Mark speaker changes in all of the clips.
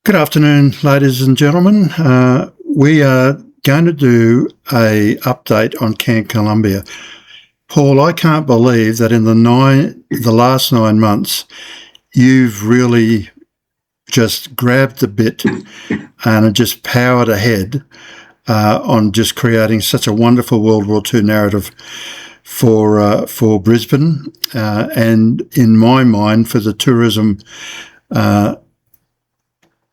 Speaker 1: Good afternoon, ladies and gentlemen. We are going to do a update on Camp Columba. Paul, I can't believe that in the last 9 months, you've really just grabbed the bit and just powered ahead on just creating such a wonderful World War II narrative for Brisbane and, in my mind, for the tourism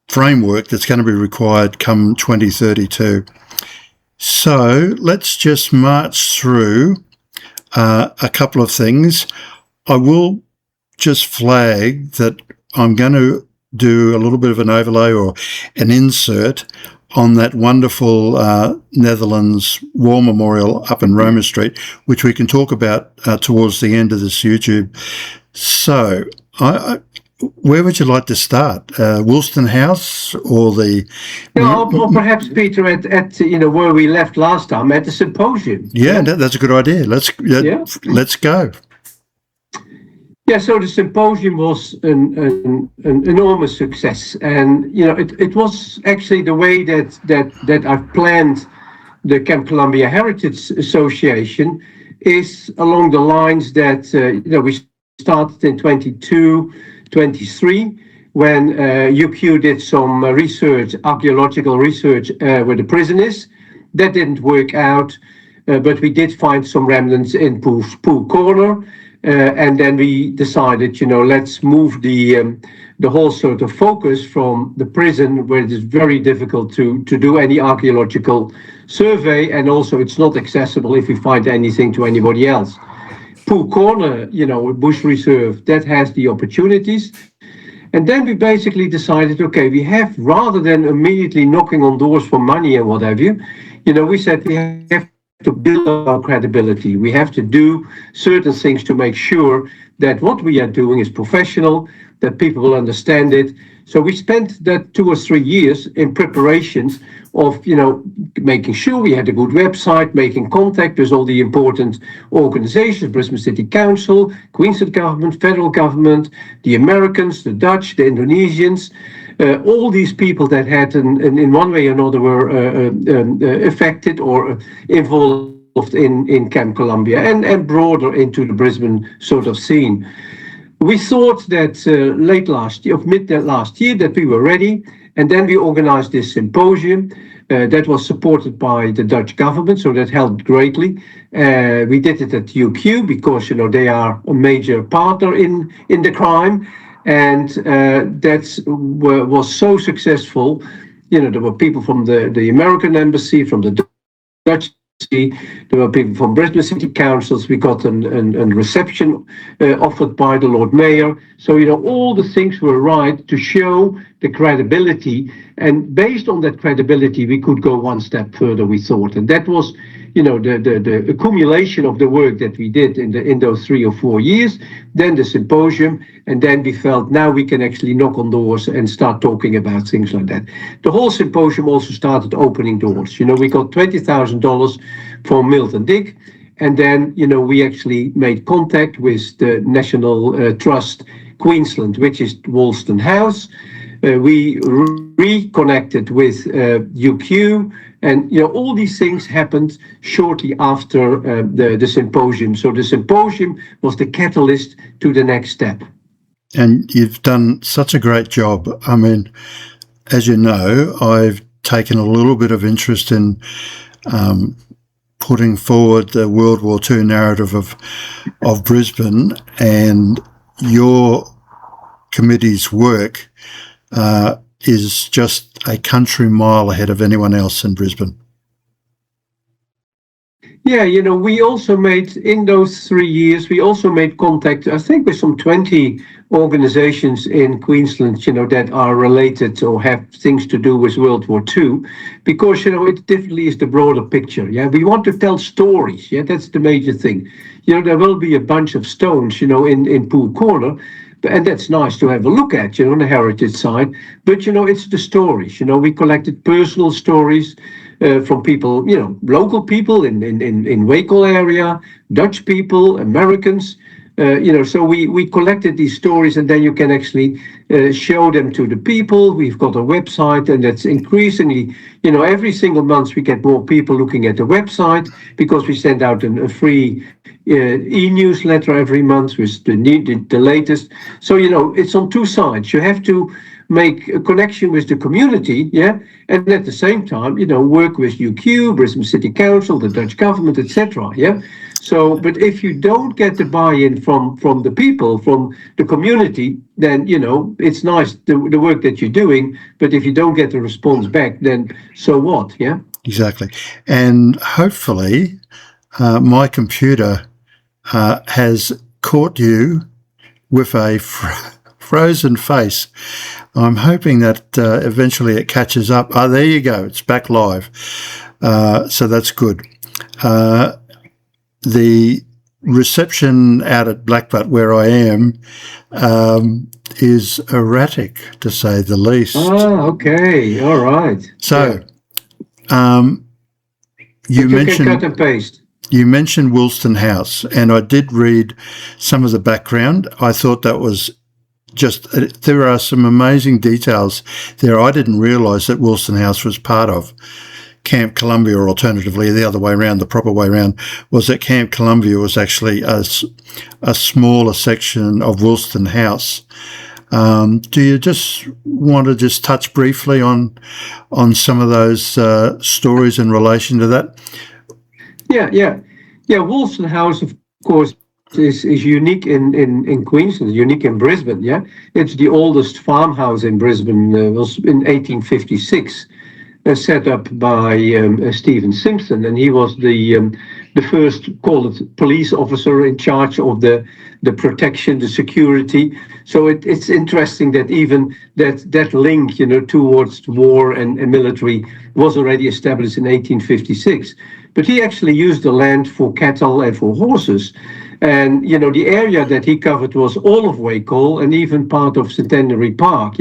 Speaker 1: framework that's going to be required come 2032. So let's just march through a couple of things. I will just flag that I'm going to do a little bit of an overlay or an insert on that wonderful Netherlands War Memorial up in Roma Street, which we can talk about towards the end of this YouTube. So where would you like to start? Woolston House or the...
Speaker 2: or perhaps, Peter, at where we left last time, at the symposium.
Speaker 1: Yeah, that's a good idea. Let's go.
Speaker 2: Yeah, so the symposium was an enormous success. And, it was actually the way that I've planned the Camp Columba Heritage Association is along the lines that, we started in 23, when UQ did some archaeological research with the prisoners. That didn't work out, but we did find some remnants in Pool Corner. And then we decided, let's move the whole sort of focus from the prison, where it is very difficult to do any archaeological survey, and also it's not accessible if we find anything to anybody else. Pool Corner, Bush Reserve, that has the opportunities. And then we basically decided, okay, we have, rather than immediately knocking on doors for money and what have you, we said we have to build our credibility. We have to do certain things to make sure that what we are doing is professional, that people will understand it. So we spent that 2 or 3 years in preparations of, making sure we had a good website, making contact with all the important organizations, Brisbane City Council, Queensland government, federal government, the Americans, the Dutch, the Indonesians, all these people that had, in one way or another, were affected or involved in Camp Columba and broader into the Brisbane sort of scene. We thought that mid last year, that we were ready, and then we organized this symposium that was supported by the Dutch government, so that helped greatly. We did it at UQ because they are a major partner in the crime, and that was so successful. There were people from the American embassy, from the Dutch. There were people from Brisbane City Councils. We got a reception offered by the Lord Mayor. So, all the things were right to show the credibility. And based on that credibility, we could go one step further, we thought. And that was, the accumulation of the work that we did in those 3 or 4 years, then the symposium, and then we felt now we can actually knock on doors and start talking about things like that. The whole symposium also started opening doors. We got $20,000 from Milton Dick, and then, we actually made contact with the National Trust Queensland, which is Woolston House. We reconnected with UQ, and all these things happened shortly after the symposium. So the symposium was the catalyst to the next step.
Speaker 1: And you've done such a great job. I mean, as you know, I've taken a little bit of interest in putting forward the World War II narrative of Brisbane, and your committee's work is just a country mile ahead of anyone else in Brisbane.
Speaker 2: Yeah, we also made, in those 3 years, we also made contact, I think, with some 20 organizations in Queensland, that are related or have things to do with World War II, because, it definitely is the broader picture. Yeah, we want to tell stories. Yeah, that's the major thing. There will be a bunch of stones, in Pool Corner, and that's nice to have a look at, on the heritage side. But, it's the stories. We collected personal stories from people, local people in Wacol area, Dutch people, Americans, So we collected these stories, and then you can actually show them to the people. We've got a website, and that's increasingly, every single month we get more people looking at the website, because we send out a free e-newsletter every month with the latest. So, it's on two sides. You have to make a connection with the community, and at the same time, work with UQ, Brisbane City Council, the Dutch government, etc. So, but if you don't get the buy-in from the people, from the community, then, it's nice, the work that you're doing, but if you don't get the response back, then so what,
Speaker 1: Exactly. And hopefully my computer has caught you with a frozen face. I'm hoping that eventually it catches up. There you go. It's back live. So that's good. The reception out at Blackbutt, where I am, is erratic, to say the least.
Speaker 2: Oh, okay. All right.
Speaker 1: So, you
Speaker 2: mentioned cut and paste.
Speaker 1: You mentioned Woolston House, and I did read some of the background. I thought that was there are some amazing details there. I didn't realise that Woolston House was part of Camp Columba, or alternatively the other way around, the proper way around, was that Camp Columba was actually a smaller section of Woolston House. Do you just want to touch briefly on some of those stories in relation to that? Yeah.
Speaker 2: Woolston House, of course, is unique in Queensland, unique in Brisbane. It's the oldest farmhouse in Brisbane. Was in 1856. Set up by Stephen Simpson, and he was the first, call it, police officer in charge of the protection, the security. So it's interesting that even that link, towards war and military was already established in 1856. But he actually used the land for cattle and for horses. And, the area that he covered was all of Wacol and even part of Centenary Park,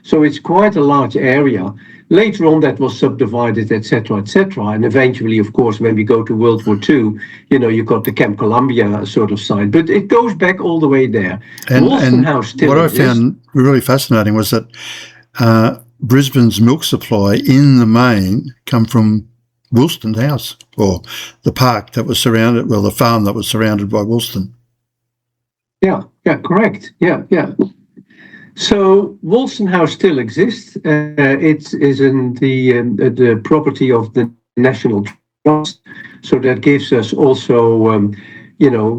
Speaker 2: So it's quite a large area. Later on, that was subdivided, etc., etc. And eventually, of course, when we go to World War II, you got the Camp Columbia sort of side. But it goes back all the way there.
Speaker 1: And what I found really fascinating was that Brisbane's milk supply, in the main, come from Woolston House, or the park that was surrounded, the farm that was surrounded by Woolston.
Speaker 2: Yeah, correct. Yeah. So Woolston House still exists. It is in the property of the National Trust. So that gives us also,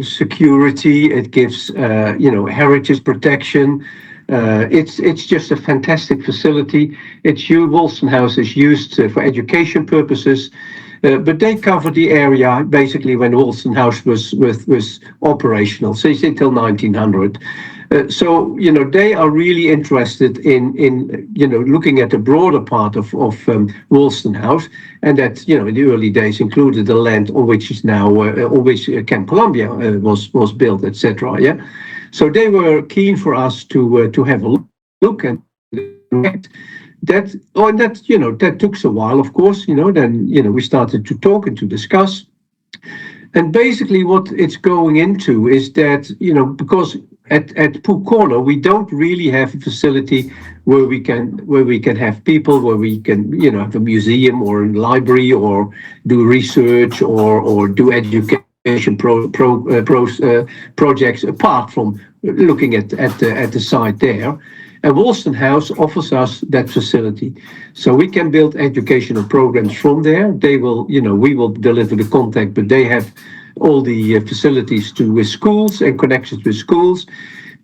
Speaker 2: security. It gives, heritage protection. It's just a fantastic facility. Woolston House is used for education purposes, but they covered the area basically when Woolston House was operational. So you say till 1900. So they are really interested in looking at the broader part of Woolston House, and that in the early days included the land on which is now on which Camp Columbia was built, etc. So they were keen for us to have a look at that. And that took a while, of course. Then we started to talk and to discuss. And basically, what it's going into is that because at Pooh Corner we don't really have a facility where we can have people, where we can have a museum or a library or do research or do education projects apart from looking at the site there. And Woolston House offers us that facility, so we can build educational programs from there. They will, we will deliver the content, but they have all the facilities with schools and connections with schools.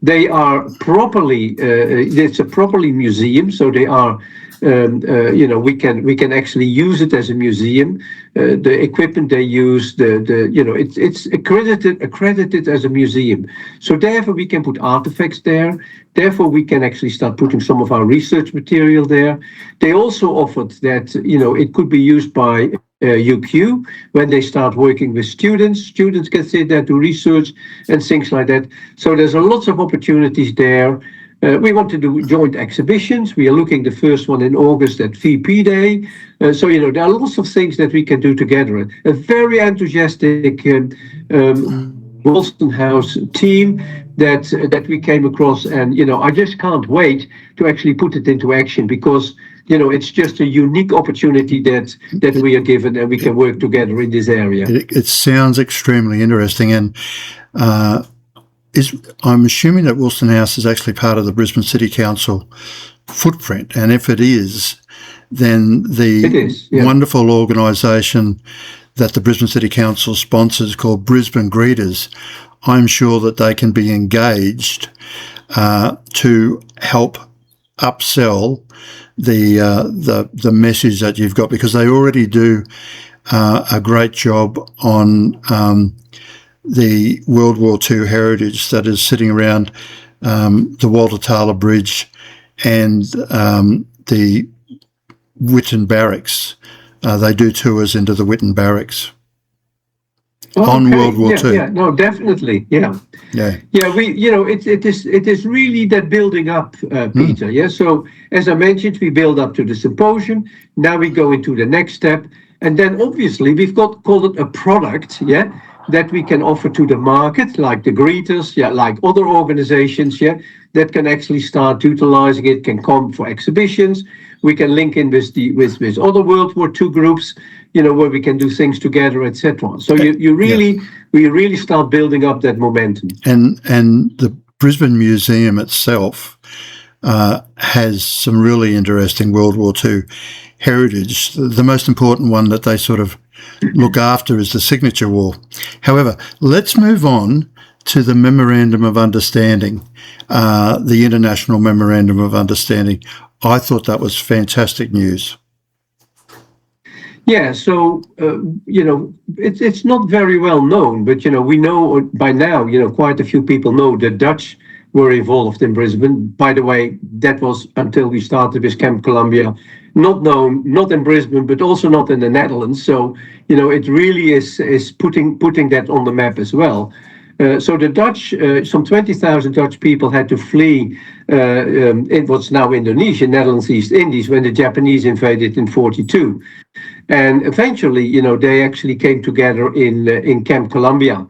Speaker 2: They are properly, it's a properly museum, so they are, we can actually use it as a museum. The equipment they use, it's accredited as a museum. So therefore we can put artifacts there. Therefore we can actually start putting some of our research material there. They also offered that, it could be used by UQ when they start working with students. Students can sit there, do research and things like that. So there's a lots of opportunities there. We want to do joint exhibitions. We are looking the first one in August at VP Day. So, there are lots of things that we can do together. A very enthusiastic Wolston House team that we came across, and I just can't wait to actually put it into action, because it's just a unique opportunity that we are given, and we can work together in this area.
Speaker 1: It sounds extremely interesting, and I'm assuming that Wolston House is actually part of the Brisbane City Council footprint, and if it is, then the wonderful organisation that the Brisbane City Council sponsors, called Brisbane Greeters, I'm sure that they can be engaged to help upsell the message that you've got, because they already do a great job on the World War II heritage that is sitting around the Walter Taylor Bridge and the Witten Barracks. They do tours into the Witten Barracks on World War II.
Speaker 2: Yeah, no, definitely. Yeah. It is really that building up, Peter. Yeah. So as I mentioned, we build up to the symposium. Now we go into the next step, and then obviously we've called it a product. Yeah. That we can offer to the market, like the greeters, like other organizations, that can actually start utilizing it, can come for exhibitions. We can link in with other World War II groups, where we can do things together, etc. So we really start building up that momentum.
Speaker 1: And the Brisbane Museum itself has some really interesting World War II heritage. The most important one that they sort of look after is the signature wall. However, let's move on to the Memorandum of Understanding, the International Memorandum of Understanding. I thought that was fantastic news.
Speaker 2: Yeah, so, it's not very well known, but, we know by now, quite a few people know the Dutch were involved in Brisbane. By the way, that was until we started with Camp Columbia, not known, not in Brisbane, but also not in the Netherlands. So, it really is putting that on the map as well. So the Dutch, some 20,000 Dutch people had to flee in what's now Indonesia, Netherlands, East Indies, when the Japanese invaded in 1942. And eventually, they actually came together in Camp Columbia.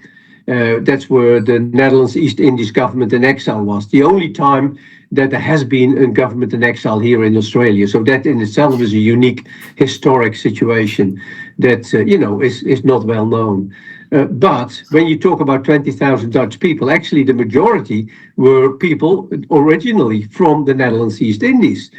Speaker 2: That's where the Netherlands East Indies government in exile was. The only time that there has been a government in exile here in Australia. So that in itself is a unique historic situation that, is not well known. But when you talk about 20,000 Dutch people, actually the majority were people originally from the Netherlands East Indies.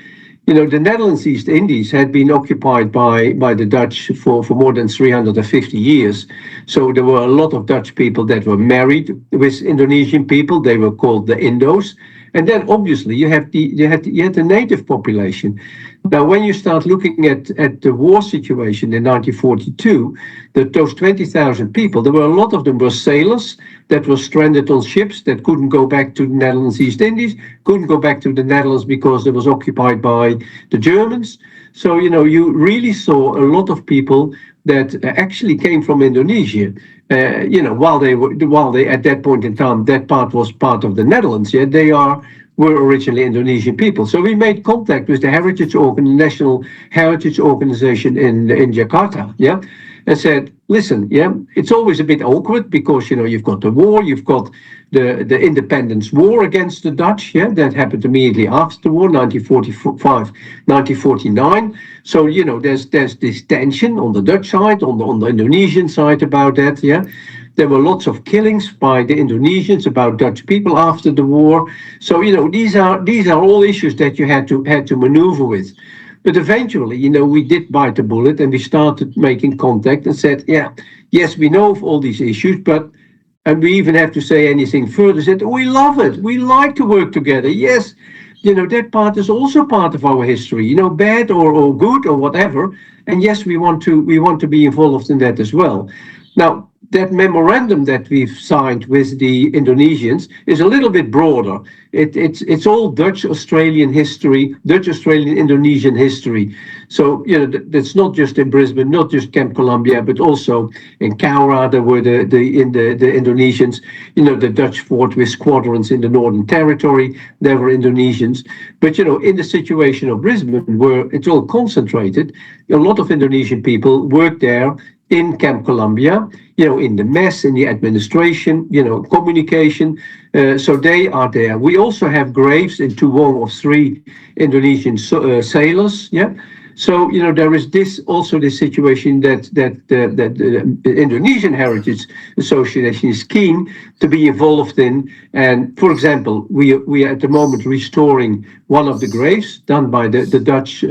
Speaker 2: The Netherlands East Indies had been occupied by the Dutch for more than 350 years. So there were a lot of Dutch people that were married with Indonesian people. They were called the Indos. And then obviously you had the native population. Now, when you start looking at the war situation in 1942, those 20,000 people, there were a lot of them were sailors that were stranded on ships that couldn't go back to the Netherlands East Indies, couldn't go back to the Netherlands because it was occupied by the Germans. So, you really saw a lot of people that actually came from Indonesia. While they at that point in time, that part was part of the Netherlands. Yeah, were originally Indonesian people. So we made contact with the National Heritage Organization in Jakarta. Yeah, and said, listen, it's always a bit awkward because you've got the war, you've got the independence war against the Dutch. Yeah, that happened immediately after the war, 1945, 1949. So there's this tension on the Dutch side, on the Indonesian side about that. Yeah. There were lots of killings by the Indonesians about Dutch people after the war. So these are all issues that you had to maneuver with. But eventually, we did bite the bullet and we started making contact and said, yes, we know of all these issues, and we even have to say anything further. Said, we love it. We like to work together. Yes, that part is also part of our history. Bad or good or whatever. And yes, we want to be involved in that as well. Now, that memorandum that we've signed with the Indonesians is a little bit broader. It's all Dutch-Australian history, Dutch-Australian Indonesian history. So, that's not just in Brisbane, not just Camp Columbia, but also in Cowra, there were the Indonesians, the Dutch fought with squadrons in the Northern Territory, there were Indonesians. But, in the situation of Brisbane, where it's all concentrated, a lot of Indonesian people worked there in Camp Columbia, in the mess, in the administration, communication. So they are there. We also have graves in Tuwong of 3 Indonesian sailors. Yeah. So there is this situation that the Indonesian Heritage Association is keen to be involved in. And for example, we are at the moment restoring one of the graves done by the Dutch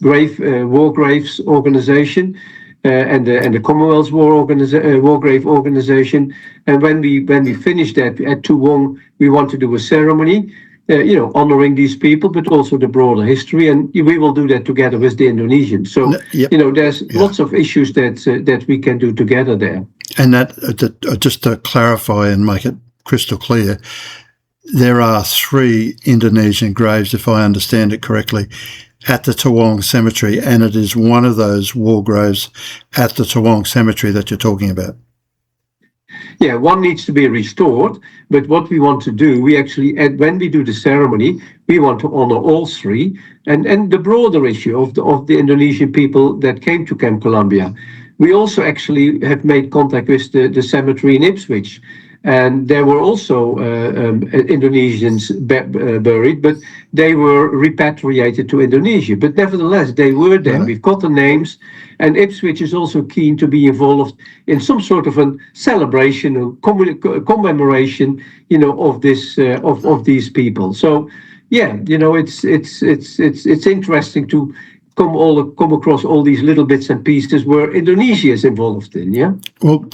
Speaker 2: War Graves Organization. And the Commonwealth War Grave Organization, and when we finish that at Tuwong, we want to do a ceremony, honoring these people, but also the broader history, and we will do that together with the Indonesians. So
Speaker 1: Yep.
Speaker 2: There's lots of issues that we can do together there.
Speaker 1: And that just to clarify and make it crystal clear, there are 3 Indonesian graves, if I understand it correctly, at the Tuwong Cemetery, and it is one of those war graves at the Tuwong Cemetery that you're talking about.
Speaker 2: Yeah, one needs to be restored, but what we want to do, we actually, when we do the ceremony, we want to honor all 3, and the broader issue of the Indonesian people that came to Camp Columbia. We also actually have made contact with the cemetery in Ipswich, and there were also Indonesians buried, but they were repatriated to Indonesia. But nevertheless, they were there. We've got the names, and Ipswich is also keen to be involved in some sort of a celebration or commemoration, of this of these people. So, yeah, it's interesting to come across all these little bits and pieces where Indonesia is involved in. Yeah.
Speaker 1: Well,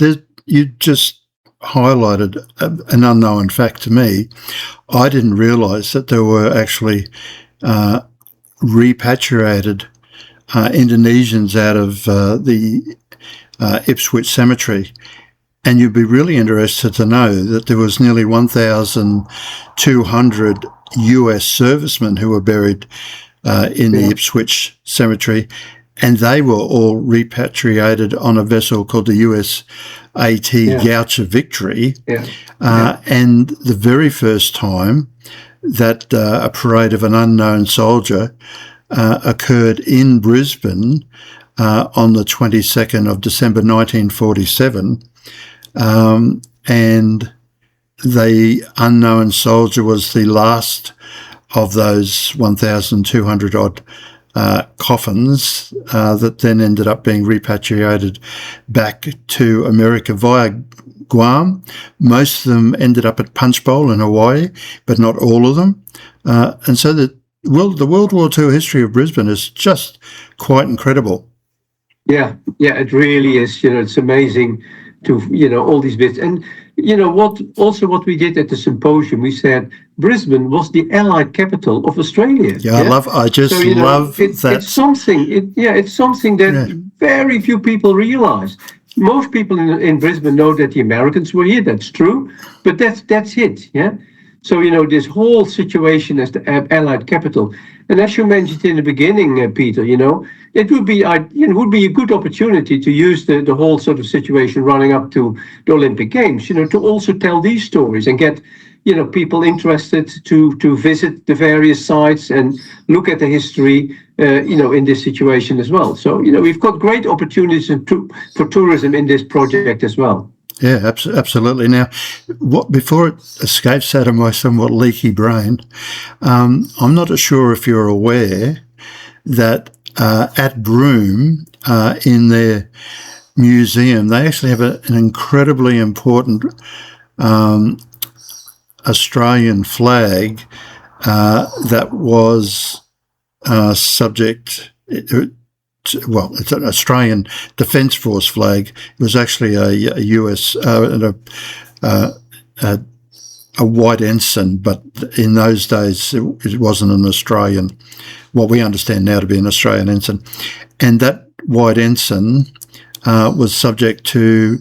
Speaker 1: you just highlighted an unknown fact to me. I didn't realise that there were actually repatriated Indonesians out of the Ipswich Cemetery. And you'd be really interested to know that there was nearly 1,200 US servicemen who were buried in the Ipswich Cemetery, and they were all repatriated on a vessel called the USAT Goucher Victory. And the very first time that a parade of an unknown soldier occurred in Brisbane on the 22nd of December 1947, and the unknown soldier was the last of those 1,200 odd coffins that then ended up being repatriated back to America via Guam. Most of them ended up at Punch Bowl in Hawaii, but not all of them. And so the World War II history of Brisbane is just quite incredible.
Speaker 2: Yeah, it really is. It's amazing to, all these bits. And, what we did at the symposium, we said Brisbane was the Allied capital of Australia.
Speaker 1: Yeah, I love that.
Speaker 2: It's something that very few people realize. Most people in Brisbane know that the Americans were here. That's true, but that's it. Yeah. So this whole situation as the Allied capital, and as you mentioned in the beginning, Peter, it would be a good opportunity to use the whole sort of situation running up to the Olympic Games, to also tell these stories and get people interested to visit the various sites and look at the history, in this situation as well. So we've got great opportunities for tourism in this project as well.
Speaker 1: Yeah, absolutely. Now, before it escapes out of my somewhat leaky brain, I'm not sure if you're aware that at Broome, in their museum, they actually have an incredibly important Australian flag that was subject. It's an Australian Defence Force flag. It was actually a US a white ensign, but in those days it wasn't an Australian, what we understand now to be an Australian ensign. And that white ensign was subject to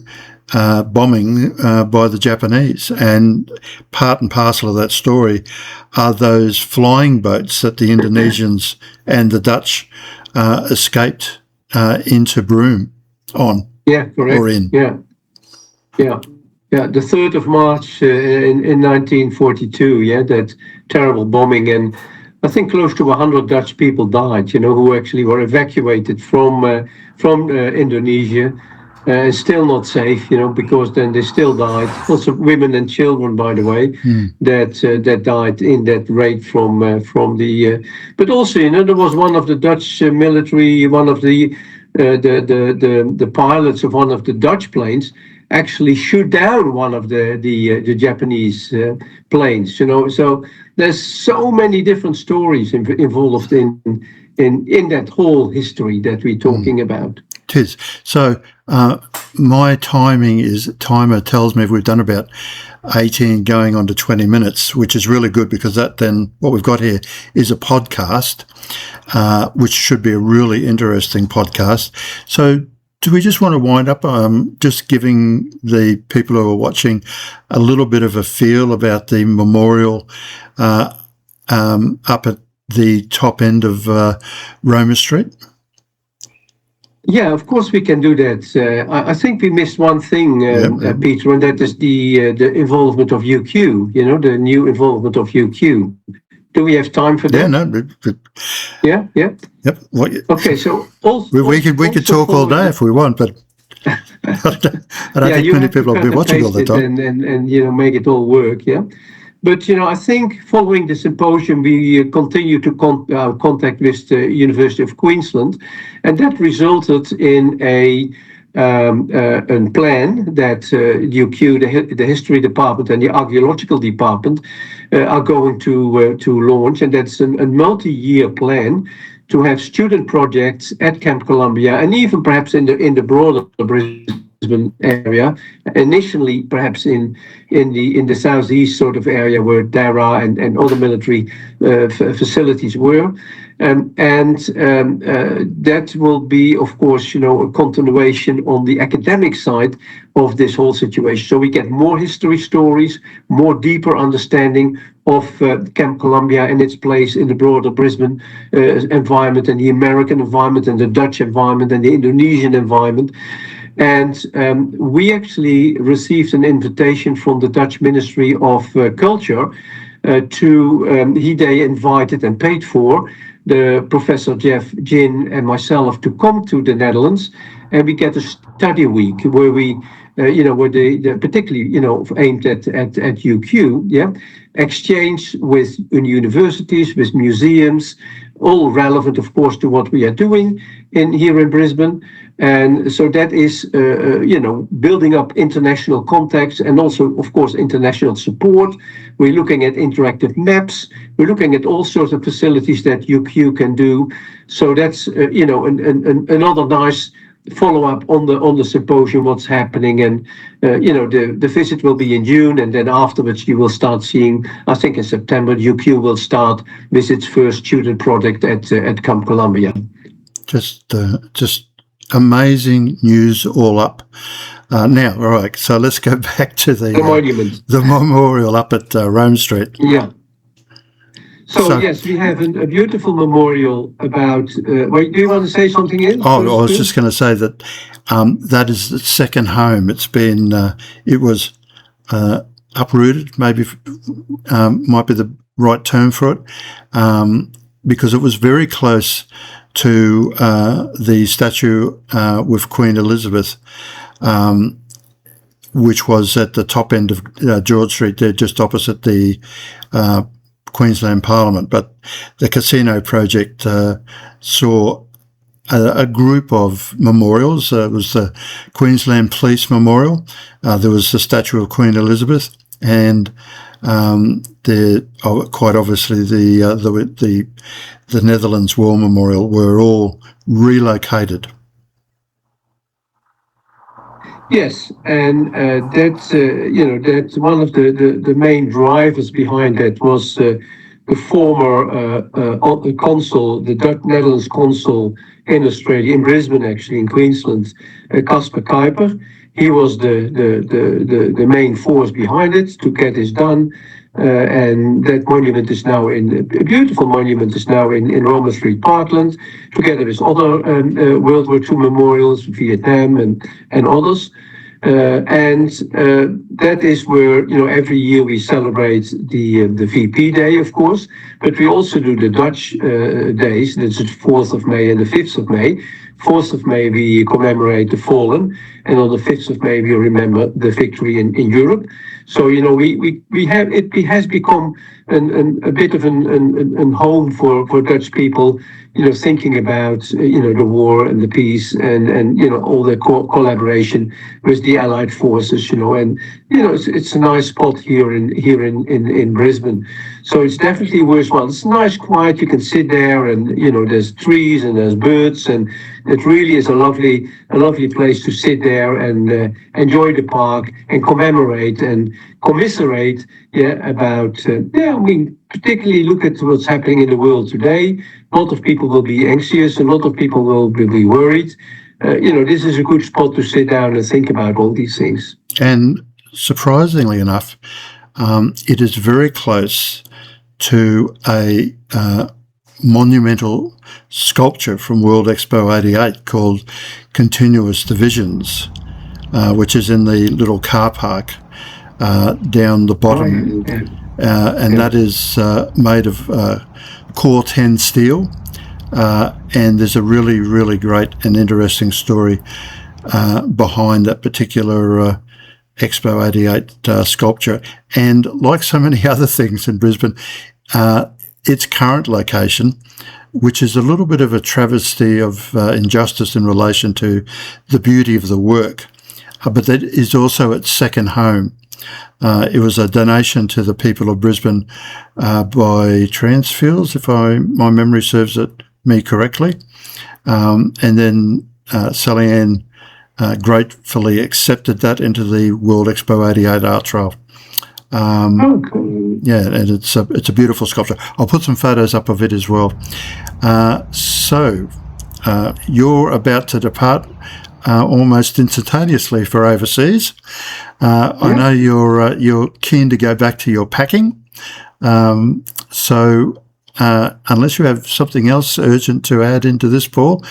Speaker 1: bombing by the Japanese. And part and parcel of that story are those flying boats that the Indonesians and the Dutch escaped into Broome on.
Speaker 2: Yeah, correct.
Speaker 1: Or in.
Speaker 2: Yeah. The 3rd of March in 1942. Yeah, that terrible bombing, and I think close to 100 Dutch people died. Who actually were evacuated from Indonesia. Still not safe, because then they still died. Lots of women and children, by the way, that died in that raid from the. But also, there was one of the Dutch military, one of the pilots of one of the Dutch planes actually shoot down one of the Japanese planes. So there's so many different stories involved in that whole history that we're talking about.
Speaker 1: It is. So my timer tells me we've done about 18 going on to 20 minutes, which is really good, because that then what we've got here is a podcast, which should be a really interesting podcast. So do we just want to wind up just giving the people who are watching a little bit of a feel about the memorial up at the top end of Roma Street?
Speaker 2: Yeah, of course we can do that. I think we missed one thing, Peter, and that is the involvement of UQ. The new involvement of UQ. Do we have time for that?
Speaker 1: Yeah, no.
Speaker 2: Yeah.
Speaker 1: Yep.
Speaker 2: Okay, so
Speaker 1: we could talk all day if we want, but I don't think many people will be watching all the time.
Speaker 2: And make it all work. Yeah. But, I think following the symposium, we continue to contact with the University of Queensland, and that resulted in a plan that UQ, the history department and the archaeological department are going to launch, and that's a multi-year plan to have student projects at Camp Columba, and even perhaps in the broader Brisbane area, initially perhaps in the southeast sort of area where Dara and other military facilities were, and that will be, of course, a continuation on the academic side of this whole situation. So we get more history stories, more deeper understanding of Camp Columba and its place in the broader Brisbane environment, and the American environment, and the Dutch environment, and the Indonesian environment. And we actually received an invitation from the Dutch Ministry of Culture they invited and paid for the Professor Jeff Jin and myself to come to the Netherlands, and we get a study week where we, where they particularly, aimed at UQ, exchange with universities, with museums, all relevant, of course, to what we are doing here in Brisbane. And so that is, building up international contacts, and also, of course, international support. We're looking at interactive maps. We're looking at all sorts of facilities that UQ can do. So that's, another nice follow-up on the symposium, what's happening. And, the visit will be in June, and then afterwards you will start seeing, I think in September, UQ will start with its first student project at Camp Columba.
Speaker 1: Just amazing news all up. Now, all right, so let's go back to the
Speaker 2: monument,
Speaker 1: the memorial up at Rome Street.
Speaker 2: Yeah. So yes, we have a beautiful memorial about. Wait, do you want to say something else?
Speaker 1: Oh, I was just going to say that that is the second home. It's been. It was uprooted. Maybe might be the right term for it, because it was very close to the statue with Queen Elizabeth, which was at the top end of George Street there, just opposite the Queensland Parliament. But the casino project saw a group of memorials. It was the Queensland Police Memorial. There was the statue of Queen Elizabeth, and quite obviously the Netherlands War Memorial were all relocated.
Speaker 2: Yes, and that's one of the main drivers behind that was the former consul, the Dutch Netherlands consul in Australia, in Brisbane actually, in Queensland, Caspar Kuiper. He was the main force behind it to get this done. And that monument is now a beautiful monument is now in Roma Street, Parkland, together with other World War II memorials, Vietnam and others. That is where, every year we celebrate the VP Day, of course, but we also do the Dutch days. That's the 4th of May and the 5th of May 4th of May we commemorate the fallen, and on the 5th of May we remember the victory in Europe. So, we have, it has become a bit of an home for Dutch people, thinking about, the war and the peace and all the collaboration with the Allied forces, and, it's a nice spot here in Brisbane. So it's definitely worthwhile. It's nice, quiet, you can sit there and, there's trees and there's birds, and it really is a lovely place to sit there and enjoy the park and commemorate and commiserate, about, particularly look at what's happening in the world today. A lot of people will be anxious, a lot of people will be worried. This is a good spot to sit down and think about all these things.
Speaker 1: And surprisingly enough, it is very close to a monumental sculpture from World Expo 88 called Continuous Divisions, which is in the little car park down the bottom. And that is made of Core 10 steel. And there's a really, really great and interesting story behind that particular Expo 88 sculpture. And like so many other things in Brisbane, its current location, which is a little bit of a travesty of injustice in relation to the beauty of the work, but that is also its second home. It was a donation to the people of Brisbane by Transfields, if my memory serves me correctly. And then Sally Ann gratefully accepted that into the World Expo 88 art trail. Yeah, and it's a beautiful sculpture. I'll put some photos up of it as well. So you're about to depart almost instantaneously for overseas. I know you're keen to go back to your packing. So unless you have something else urgent to add into this, Paul,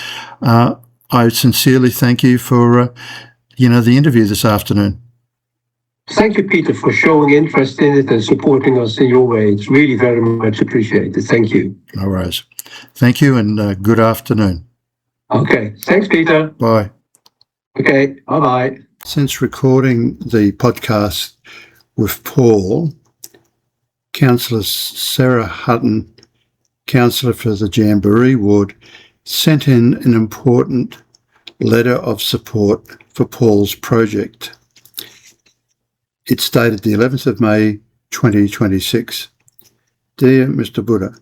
Speaker 1: I sincerely thank you for the interview this afternoon.
Speaker 2: Thank you, Peter, for showing interest in it and supporting us in your way. It's really very much appreciated. Thank you.
Speaker 1: No worries. Thank you, and good afternoon.
Speaker 2: Okay. Thanks, Peter.
Speaker 1: Bye.
Speaker 2: Okay. Bye-bye.
Speaker 1: Since recording the podcast with Paul, Councillor Sarah Hutton, Councillor for the Jamboree Ward, sent in an important letter of support for Paul's project. It's dated the 11th of May 2026. Dear Mr. Buddha,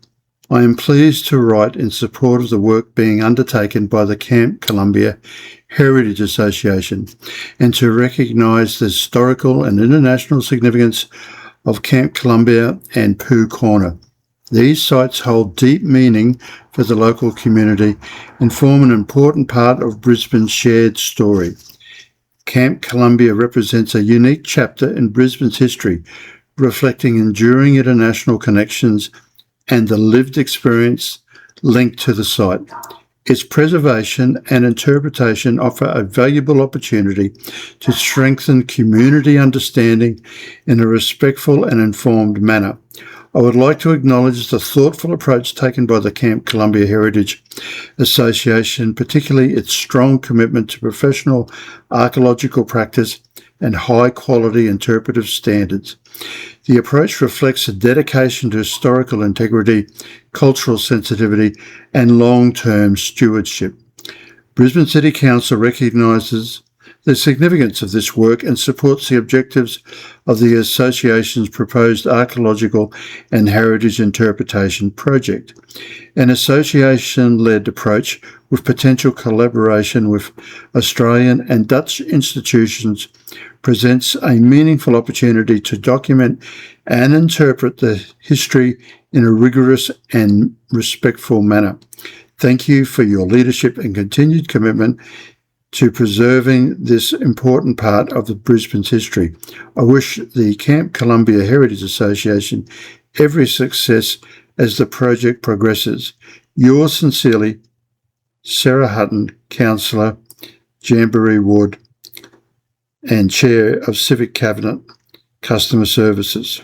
Speaker 1: I am pleased to write in support of the work being undertaken by the Camp Columba Heritage Association and to recognise the historical and international significance of Camp Columba and Pooh Corner. These sites hold deep meaning for the local community and form an important part of Brisbane's shared story. Camp Columba represents a unique chapter in Brisbane's history, reflecting enduring international connections and the lived experience linked to the site. Its preservation and interpretation offer a valuable opportunity to strengthen community understanding in a respectful and informed manner. I would like to acknowledge the thoughtful approach taken by the Camp Columba Heritage Association, particularly its strong commitment to professional archaeological practice and high-quality interpretive standards. The approach reflects a dedication to historical integrity, cultural sensitivity, and long-term stewardship. Brisbane City Council recognises the significance of this work and supports the objectives of the Association's proposed archaeological and heritage interpretation project. An association-led approach with potential collaboration with Australian and Dutch institutions presents a meaningful opportunity to document and interpret the history in a rigorous and respectful manner. Thank you for your leadership and continued commitment to preserving this important part of the Brisbane's history. I wish the Camp Columba Heritage Association every success as the project progresses. Yours sincerely, Sarah Hutton, Councillor, Jamboree Ward, and Chair of Civic Cabinet, Customer Services.